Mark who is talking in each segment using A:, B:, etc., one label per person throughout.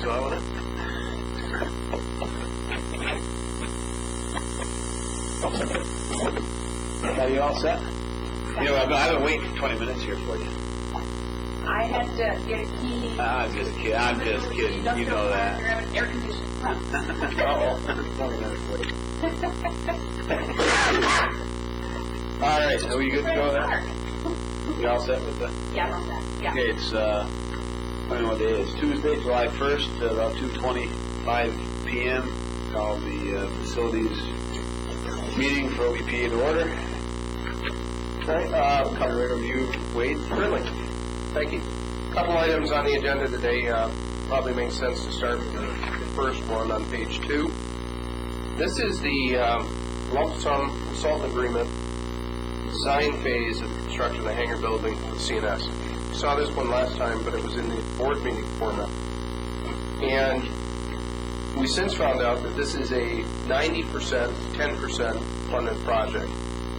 A: well with it. Are you all set? You know, I've been waiting for 20 minutes here for you.
B: I had to get a key.
A: I'm just kidding. I'm just kidding. You know that.
B: You're having air conditioning.
A: All right. So you good to go then? You all set with that?
B: Yeah, I'm set. Yeah.
A: Okay, it's, I don't know what day it is. Tuesday, July 1st, about 2:25 p.m. Call the facilities meeting for OBPA to order. All right, cover review, Wade.
C: Certainly. Thank you. A couple items on the agenda today. Probably makes sense to start with the first one on page 2. This is the lump sum consultant agreement design phase of the construction of the hangar building with CNS. We saw this one last time, but it was in the board meeting format. And we since found out that this is a 90%, 10% funded project.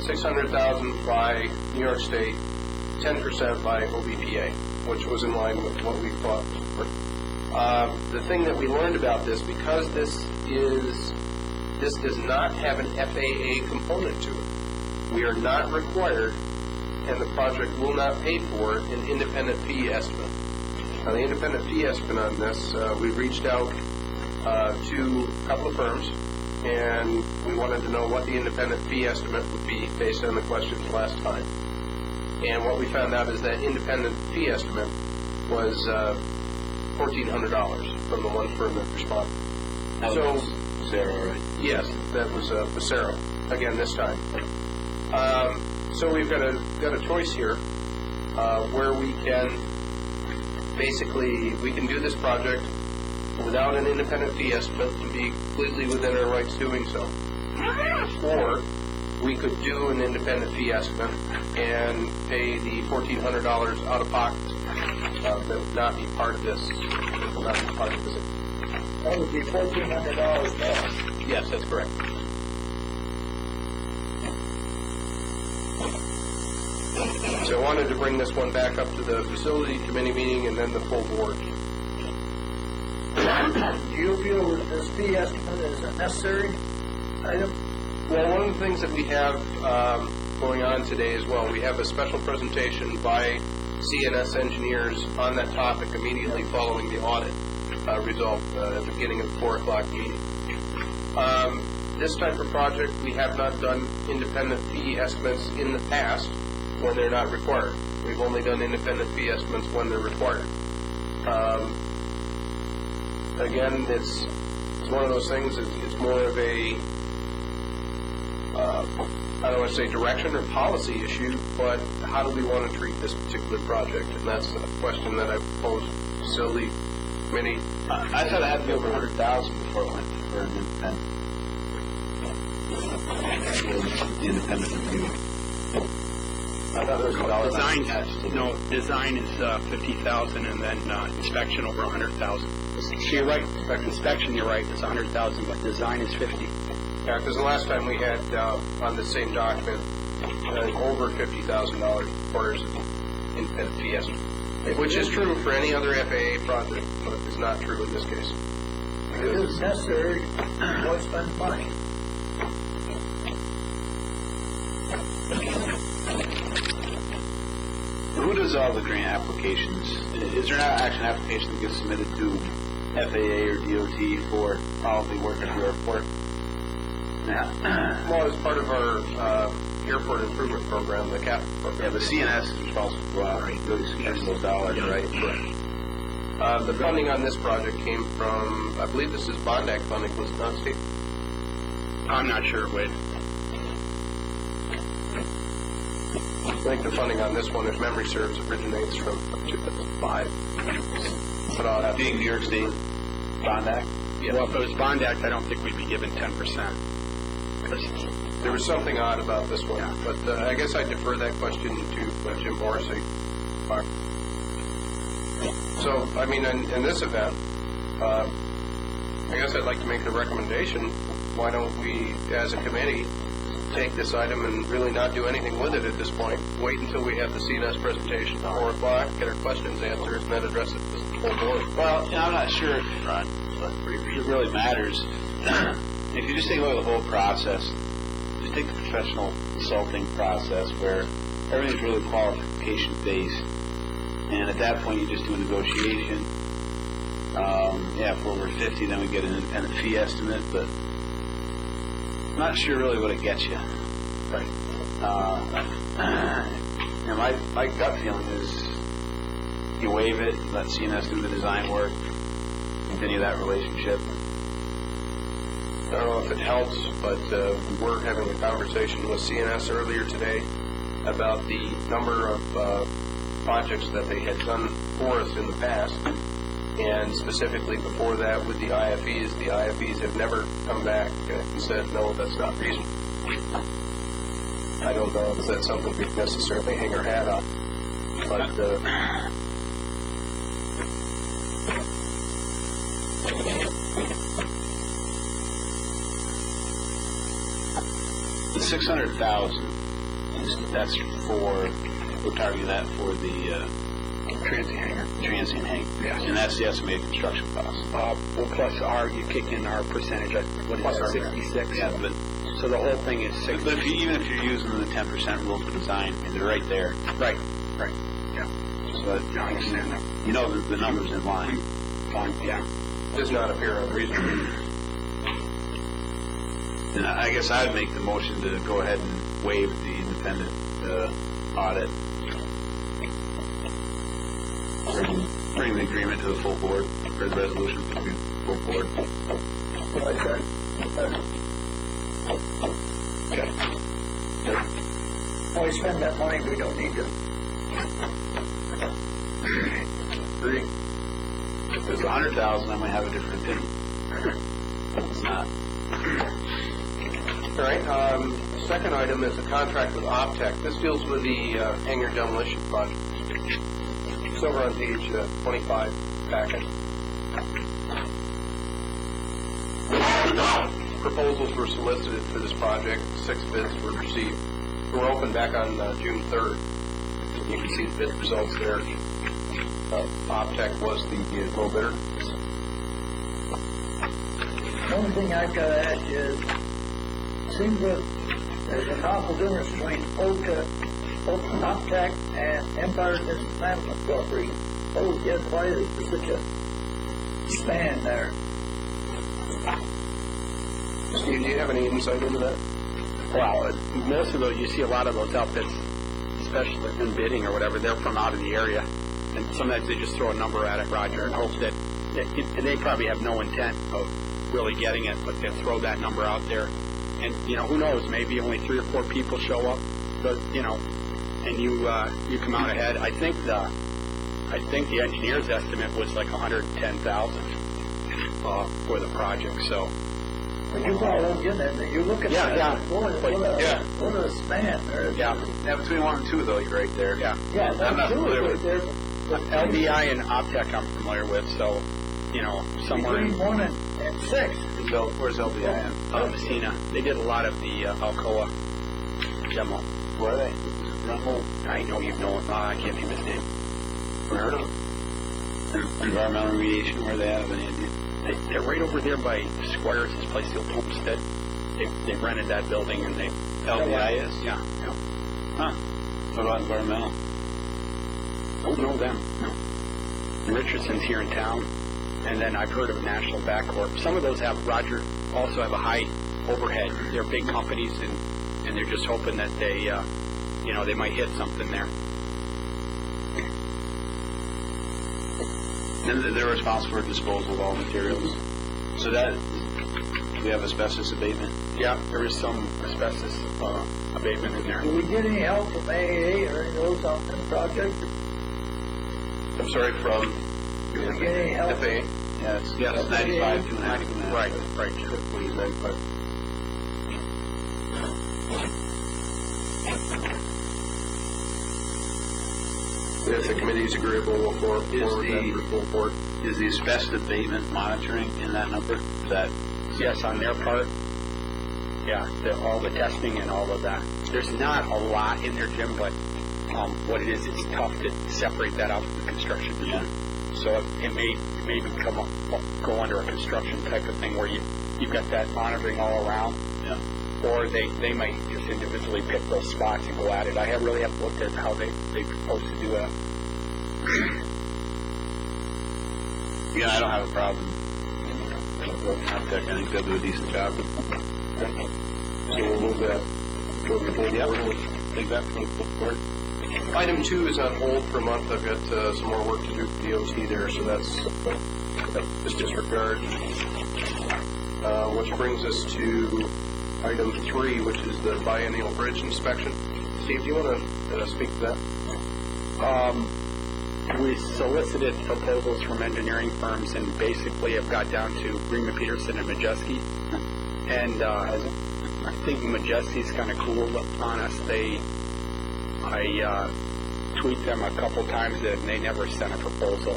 C: $600,000 by New York State, 10% by OBPA, which was in line with what we thought. The thing that we learned about this, because this does not have an FAA component to it. We are not required, and the project will not pay for, an independent fee estimate. Now, the independent fee estimate on this, we reached out to a couple of firms, and we wanted to know what the independent fee estimate would be based on the questions last time. And what we found out is that independent fee estimate was $1,400 from the one firm that responded. So,
A: Sarah, right?
C: yes, that was Sarah again this time. So we've got a choice here where we can we can do this project without an independent fee estimate and be completely within our rights doing so. Or we could do an independent fee estimate and pay the $1,400 out of pocket. That would not be part of this. Not be part of this.
D: That would be $1,400 more.
C: Yes, that's correct. So I wanted to bring this one back up to the facility committee meeting and then the full board.
D: Do you feel that this fee estimate is a necessary item?
C: Well, one of the things that we have going on today as well, we have a special presentation by CNS engineers on that topic immediately following the audit result at the beginning of the 4 o'clock meeting. This type of project, we have not done independent fee estimates in the past when they're not required. We've only done independent fee estimates when they're required. Again, it's one of those things, it's more of a, I don't want to say direction or policy issue, but how do we want to treat this particular project? And that's a question that I posed to the facility committee.
A: I thought it had to be over 100,000 before it went for an independent review. I thought there was
E: design is 50,000, and then inspection over 100,000. So you're right. Inspection, you're right. It's 100,000, but design is 50.
C: Yeah, because the last time we had on the same document over $50,000 requires an independent fee estimate, which is true for any other FAA project, but is not true in this case.
D: It is necessary. Why spend money?
A: Who does all the grant applications? Is there not actually an application that gets submitted to FAA or DOT for all the work at the airport?
C: Yeah. Well, as part of our airport improvement program, the CAP program.
A: Yeah, the CNS is responsible for go out and really spend those dollars, right?
C: The funding on this project came from, I believe this is Bond Act funding, was it not, Steve?
E: I'm not sure, Wade.
C: I think the funding on this one, if memory serves, originates from 2005. But I'll have
A: Being New York State Bond Act?
C: Yeah.
E: Well, if it was Bond Act, I don't think we'd be given 10%.
C: There was something odd about this one, but I guess I defer that question to Jim Morrissey. So, I mean, in this event, I guess I'd like to make the recommendation, why don't we, as a committee, take this item and really not do anything with it at this point, wait until we have the CNS presentation at 4 o'clock, get our questions answered, and then address it full board.
A: Well, you know, I'm not sure if it really matters. If you just take a look at the whole process, just take the professional consulting process where everything's really qualification based, and at that point you just do a negotiation. If we're over 50, then we get an independent fee estimate, but I'm not sure really what it gets you.
C: Right.
A: My gut feeling is you waive it, let CNS do the design work, continue that relationship.
C: I don't know if it helps, but we were having a conversation with CNS earlier today about the number of projects that they had done for us in the past, and specifically before that with the IFEs. The IFEs have never come back and said, no, that's not reasonable. I don't know if that's something we necessarily hang our hat on, but
A: The 600,000, that's for, we're targeting that for the transient hangar.
E: Yes.
A: And that's the estimated construction cost.
E: Well, plus you kick in our percentage, what
C: Plus our
E: is it, 66?
A: Yeah, but
E: So the whole thing is 60.
A: But even if you're using the 10% rule for design, I mean, they're right there.
E: Right. Yeah.
A: So that,
E: I understand that.
A: you know the numbers in line.
E: Fine, yeah.
C: does not appear unreasonable.
A: And I guess I'd make the motion to go ahead and waive the independent audit. Bring the agreement to the full board, or the resolution to the full board.
D: Okay. Why spend that money we don't need to?
A: Agree. If it's 100,000, I might have a different opinion. It's not.
C: All right, second item is a contract with OPTEC. This deals with the hangar demolition project. It's over on page 25 packet. Proposals were solicited for this project. 6 bids were received. They were opened back on June 3rd. You can see the bid results there. OPTEC was the low bidder.
D: The only thing I've got to ask you is, it seems that there's an awful difference between OPTEC and Empire Business Management Corporation. Oh, yes, why is there such a span there?
C: Steve, do you have any insight into that?
E: Well, most of those, you see a lot of those outfits, especially in bidding or whatever, they're from out of the area. And sometimes they just throw a number at it, Roger, and hope that, and they probably have no intent of really getting it, but they'll throw that number out there. And, who knows, maybe only 3 or 4 people show up, but, and you come out ahead. I think the engineer's estimate was like $110,000 for the project, so.
D: But you follow getting it, you look at that. What a span there.
E: Yeah,
A: Between 1 and 2, though, you're right there.
E: yeah.
D: Yeah,
A: I'm not
D: that's
A: familiar
D: right
A: with
D: there.
E: LDI and OPTEC I'm familiar with, so, somewhere in
D: Between 1 and 6.
A: Where's LDI?
E: Messina. They did a lot of the Alcoa demo.
A: Where are they?
E: I know you know it. I can't think of his name.
A: Never heard of them. Environmental remediation, where are they at? Have any idea?
E: They're right over there by Squires, this place, the old homestead. They rented that building and they...
A: LDI is?
E: Yeah.
A: Huh. What about environmental?
E: Don't know them. No. Richardson's here in town. And then I've heard of National Backcorp. Some of those also have a high overhead. They're big companies and they're just hoping that they, they might hit something there.
A: And they're responsible for disposal of all materials. So we have asbestos abatement.
E: Yeah, there is some asbestos abatement in there.
D: Do we get any help from AAA or any of those on this project?
C: I'm sorry, from
D: Do we get any help?
C: FAA?
A: Yeah, it's 95, 2.5.
E: Right.
C: Typically 95. If the committee is agreeable, we'll forward that for full board.
A: Is the asbestos abatement monitoring in that number? Is that
E: Yes, on their part. Yeah, all the testing and all of that. There's not a lot in there, Jim, but what it is, it's tough to separate that out from the construction.
A: Yeah.
E: So it may go under a construction type of thing where you've got that monitoring all around.
A: Yeah.
E: Or they might just individually pick those spots and go at it. I really haven't looked at how they propose to do that.
A: Yeah, I don't have a problem. Contact, I think they'll do a decent job.
C: So we'll move that.
A: Yep. Take that for the board.
C: Item 2 is on hold for a month. I've got some more work to do with DOT there, so that's just disregard. Which brings us to item 3, which is the biennial bridge inspection. Steve, do you want to speak to that?
E: We solicited proposals from engineering firms and basically have got down to Greenman Peterson and Majeski. And I think Majeski's kind of cooled on us. I tweaked them a couple times and they never sent a proposal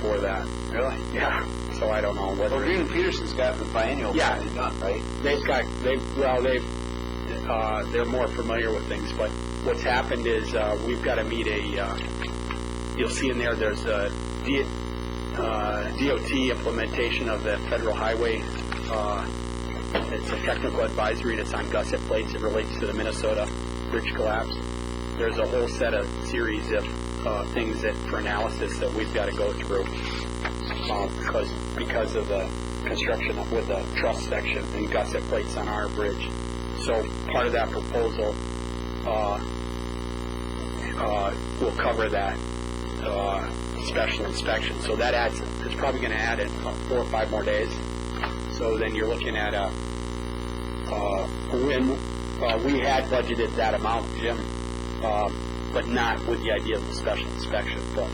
E: for that.
A: Really?
E: Yeah. So I don't know whether.
A: Well, Green and Peterson's got the biennial
E: Yeah.
A: done, right?
E: They're more familiar with things, but what's happened is we've got to meet you'll see in there's a DOT implementation of the federal highway. It's a technical advisory that's on gusset plates. It relates to the Minnesota bridge collapse. There's a whole set of series of things for analysis that we've got to go through because of the construction with the truss section and gusset plates on our bridge. So part of that proposal will cover that special inspection. So that it's probably going to add in 4 or 5 more days. So then you're looking at when we had budgeted that amount, Jim, but not with the idea of the special inspection. But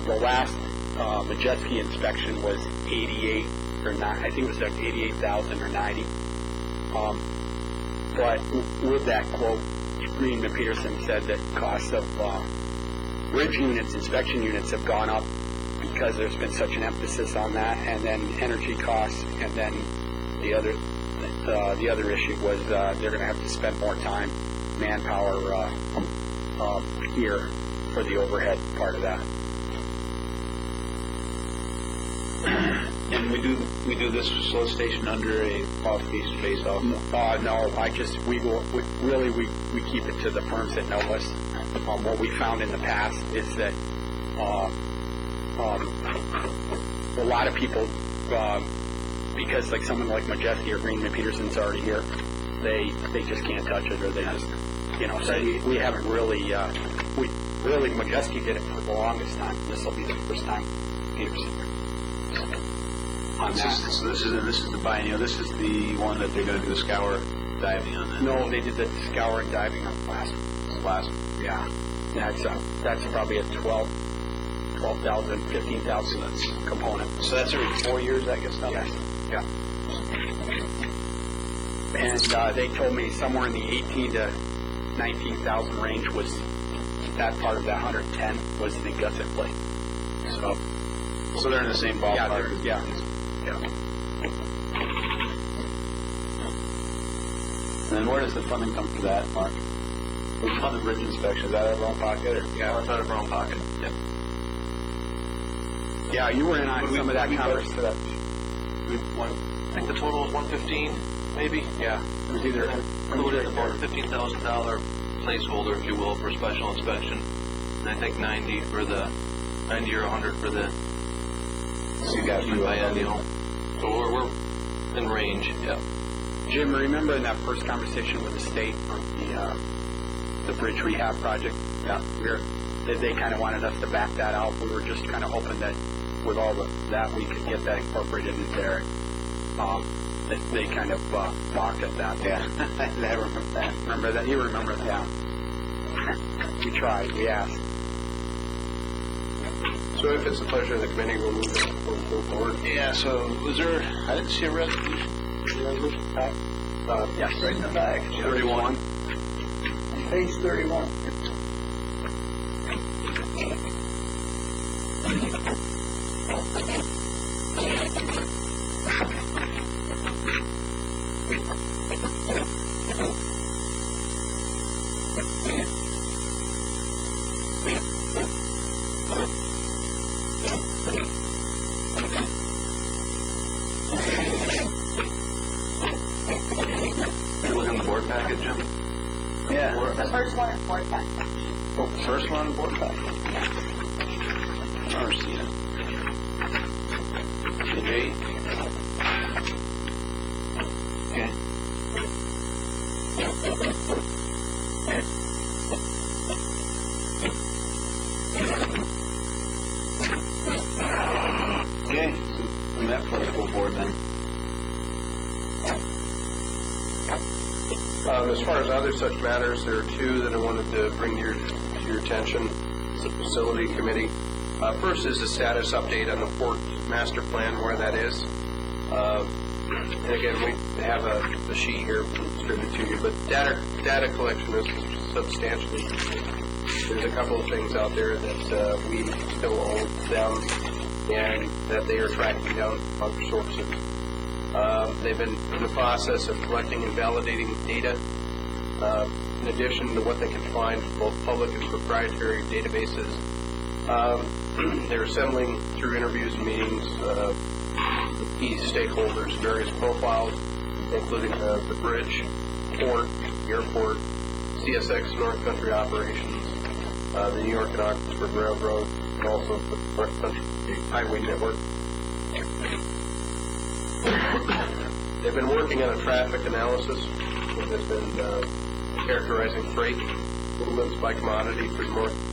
E: the last Majeski inspection was 88 or 9. I think it was like 88,000 or 90. But with that quote, Green and Peterson said that costs of bridge units, inspection units have gone up because there's been such an emphasis on that, and then energy costs, and then the other issue was they're going to have to spend more time, manpower here for the overhead part of that.
A: And we do this solicitation under a qualification base also?
E: No, we keep it to the firms that know us. What we found in the past is that a lot of people, because like someone like Majeski or Green and Peterson's already here, they just can't touch it, or they just, so we haven't really, Majeski did it for the longest time. This will be the first time Peterson.
A: So this is the biennial. This is the one that they're going to do the scour diving on. That.
E: No, they did the scour and diving on last. Yeah, that's probably a 12,000, 15,000 component.
A: So that's every 4 years, I guess.
E: Yes. Yeah. And they told me somewhere in the 18 to 19,000 range was that part of that 110 was the gusset plate.
A: So they're in the same ballpark.
E: Yeah.
A: And then where does the funding come for that, Mark? We fund the bridge inspection. Is that out of our own pocket? Or? Yeah, it's out of our own pocket.
E: Yeah, you were in on some of that conversation.
A: I think the total was 115, maybe.
E: Yeah, it was either
F: included about a $15,000 placeholder, if you will, for special inspection, and I think 90 or 100 for the.
A: So you got
F: biennial. So we're in range. Yeah.
E: Jim, remember in that first conversation with the state on the bridge rehab project? Yeah, they kind of wanted us to back that out. We were just kind of hoping that with all that we could get that incorporated in there. They kind of balked at that.
A: Yeah, I remember that.
E: Remember that? You remember that? Yeah. We tried. We asked.
C: So if it's the pleasure of the committee, we'll move it forward.
A: Yeah, so was there, I didn't see a resolution.
D: Yes, right in the back.
A: 31.
D: Page 31.
A: packet, Jim?
E: Yeah.
B: The first one is 410.
A: Oh, first one, board packet.
E: Or see it.
A: Page 8. Okay. Okay, so we met for the full board then.
C: As far as other such matters, there are two that I wanted to bring to your attention. It's the facility committee. First is the status update on the port master plan, where that is. And again, we have a sheet here distributed to you, but data collection is substantially. There's a couple of things out there that we still owe them and that they are tracking down other sources. They've been in the process of collecting and validating data in addition to what they can find from both public and proprietary databases. They're assembling through interviews and meetings key stakeholders, various profiles, including the bridge, port, airport, CSX North Country operations, the New York and Ogdensburg Railroad, and also the North Country Highway Network. They've been working on a traffic analysis that has been characterizing freight movements by commodity for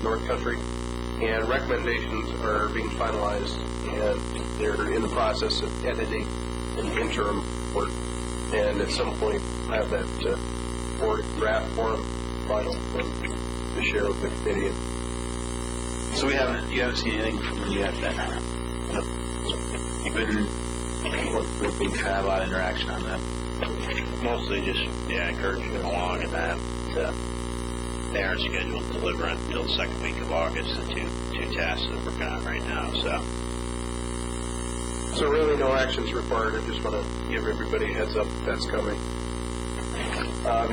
C: North Country, and recommendations are being finalized, and they're in the process of editing an interim report, and at some point have that draft form, final form, to share with the committee.
A: So you haven't seen anything from them yet then? You've been we've had a lot of interaction on that.
G: Mostly just, encouraging them along and that. They aren't scheduled to deliver until the second week of August, the two tasks that we're working on right now,
C: So really no actions required. I just want to give everybody a heads up that that's coming.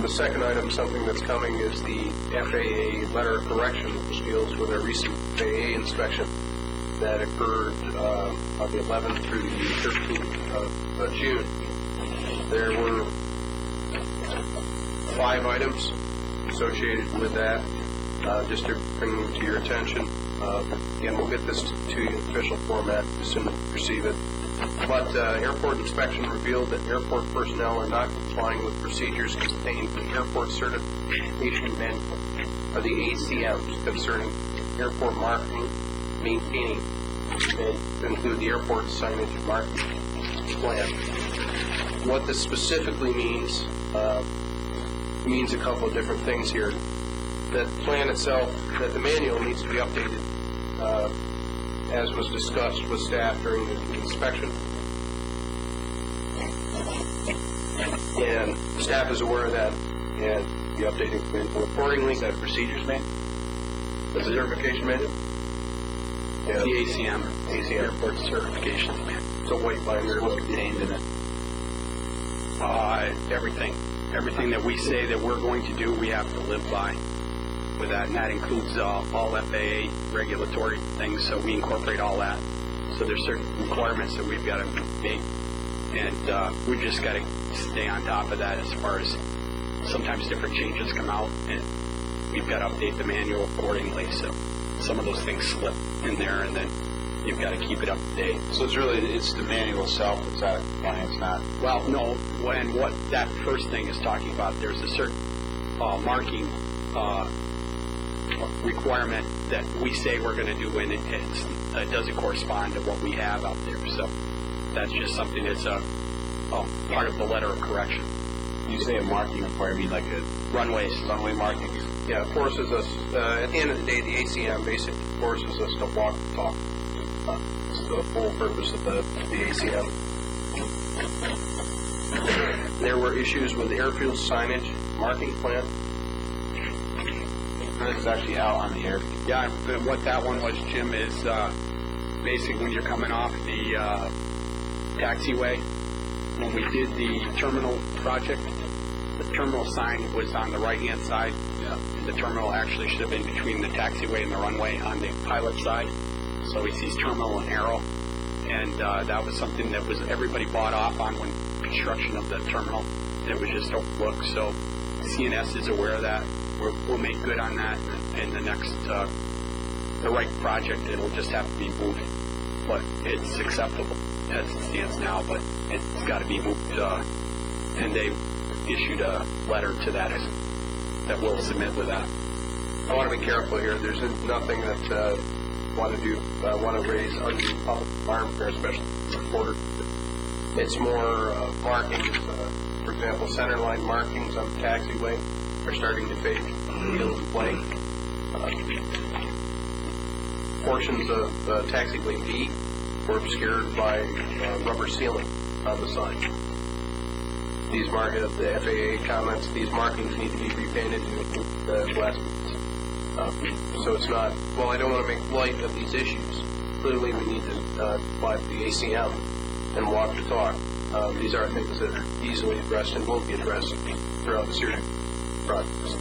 C: The second item, something that's coming, is the FAA letter of correction, which deals with a recent FAA inspection that occurred on the 11th through the 13th of June. There were 5 items associated with that, just to bring them to your attention. Again, we'll get this to you in official format as soon as we receive it. But airport inspection revealed that airport personnel are not complying with procedures contained in the Airport Certification Manual, or the ACMs, concerning airport marketing, maintaining, and to include the airport signage and marketing plan. What this specifically means a couple of different things here. That plan itself, that the manual needs to be updated, as was discussed with staff during the inspection. And staff is aware of that and be updating the manual accordingly.
A: Is that a procedures manual?
C: The certification manual? Yeah.
E: The ACM, Airport Certification.
C: It's a white binder.
A: What's contained in it?
E: Everything that we say that we're going to do, we have to live by with that, and that includes all FAA regulatory things, so we incorporate all that. So there's certain requirements that we've got to meet, and we just got to stay on top of that as far as sometimes different changes come out, and we've got to update the manual accordingly, so some of those things slip in there, and then you've got to keep it up to date.
A: So it's the manual itself that's out of compliance, not...
E: Well, no, and what that first thing is talking about, there's a certain marking requirement that we say we're going to do, and it doesn't correspond to what we have out there. So that's just something that's a part of the letter of correction.
A: You say a marking requirement, you mean like a
E: Runway
A: markings?
C: Yeah, it forces us, at the end of the day, the ACM basically forces us to walk the talk. It's the whole purpose of the ACM. There were issues with airfield signage, marking plan.
A: This is actually out on the air.
E: Yeah, what that one was, Jim, is basically when you're coming off the taxiway, when we did the terminal project, the terminal sign was on the right-hand side.
A: Yeah.
E: The terminal actually should have been between the taxiway and the runway on the pilot side. So he sees terminal and arrow. And that was something that was everybody bought off on when construction of the terminal. And it was just overlooked. So CNS is aware of that. We'll make good on that in the next, the right project. It'll just have to be moved. But it's acceptable as it stands now, but it's got to be moved, and they issued a letter to that we'll submit with that.
C: I want to be careful here. There's nothing that want to raise undue public alarm here, especially supporter. It's more markings. For example, center line markings on the taxiway are starting to fade field and blank. Portions of taxiway B were obscured by rubber sealing on the sign. These the FAA comments, these markings need to be repainted with glass. So it's not, well, I don't want to make light of these issues. Clearly we need to apply the ACM and walk the talk. These are things that are easily addressed and will be addressed throughout the series projects.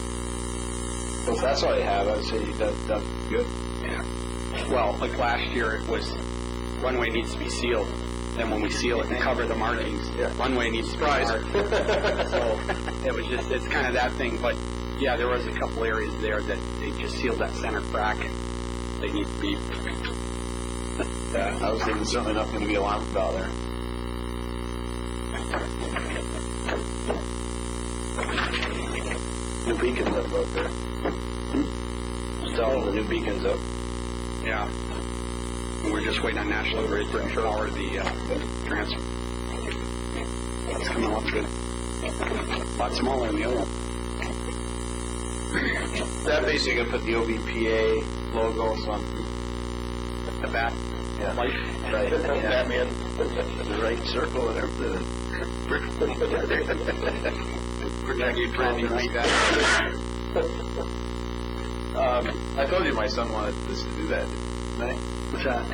A: Well, if that's all you have, I'd say that's good.
E: Yeah. Well, like last year, it was runway needs to be sealed. Then when we seal it and cover the markings, runway needs to be marked. So it was just, it's kind of that thing. But yeah, there was a couple areas there that they just sealed that center crack. They need to be.
A: Yeah, I was thinking certainly not going to be alarmed about there. New beacon's up out there. Just tell them the new beacon's up.
E: Yeah. And we're just waiting on National Grid to power the transfer. It's coming along good. A lot smaller than the other one.
A: That basically going to put the OBPA logos on
E: The bat light.
A: right, Batman, the right circle and everything.
E: Protect you branding like that.
A: I told you my son wanted us to do that, didn't I?
E: What's that?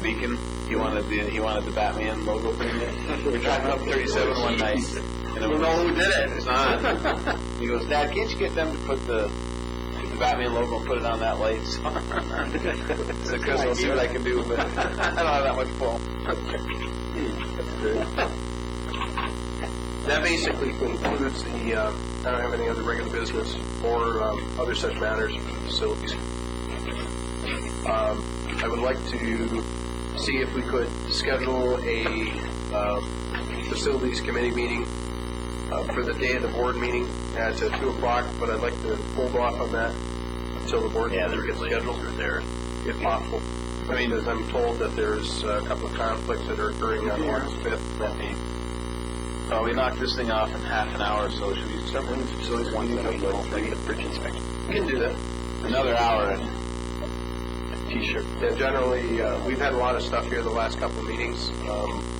A: Beacon. He wanted the Batman logo put in there. We were driving up 37 one night, and it was,
E: know who did it.
A: it's on. He goes, Dad, can't you get them to put the Batman logo and put it on that light? So Chris, I'll see what I can do, but I don't have that much pull.
C: That basically concludes the, I don't have any other regular business or other such matters for the facilities. I would like to see if we could schedule a facilities committee meeting for the day of the board meeting at 2 o'clock, but I'd like to hold off on that until the board meeting gets scheduled there, if possible. I mean, as I'm told that there's a couple of conflicts that are occurring on August 5th.
A: We knocked this thing off in half an hour, so should we start with facilities one minute?
E: Bring the bridge inspection.
C: We can do that.
A: Another hour and T-shirt.
C: Yeah, generally, we've had a lot of stuff here the last couple of meetings.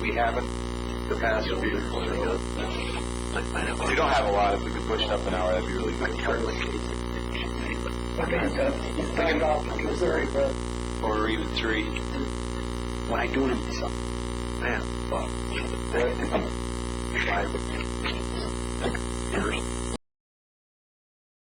C: We haven't the past week.
A: We don't have a lot. If we could push it up an hour, that'd be really good.
D: Missouri, but
A: Or even 3.
E: When I do it myself.
C: Man, well,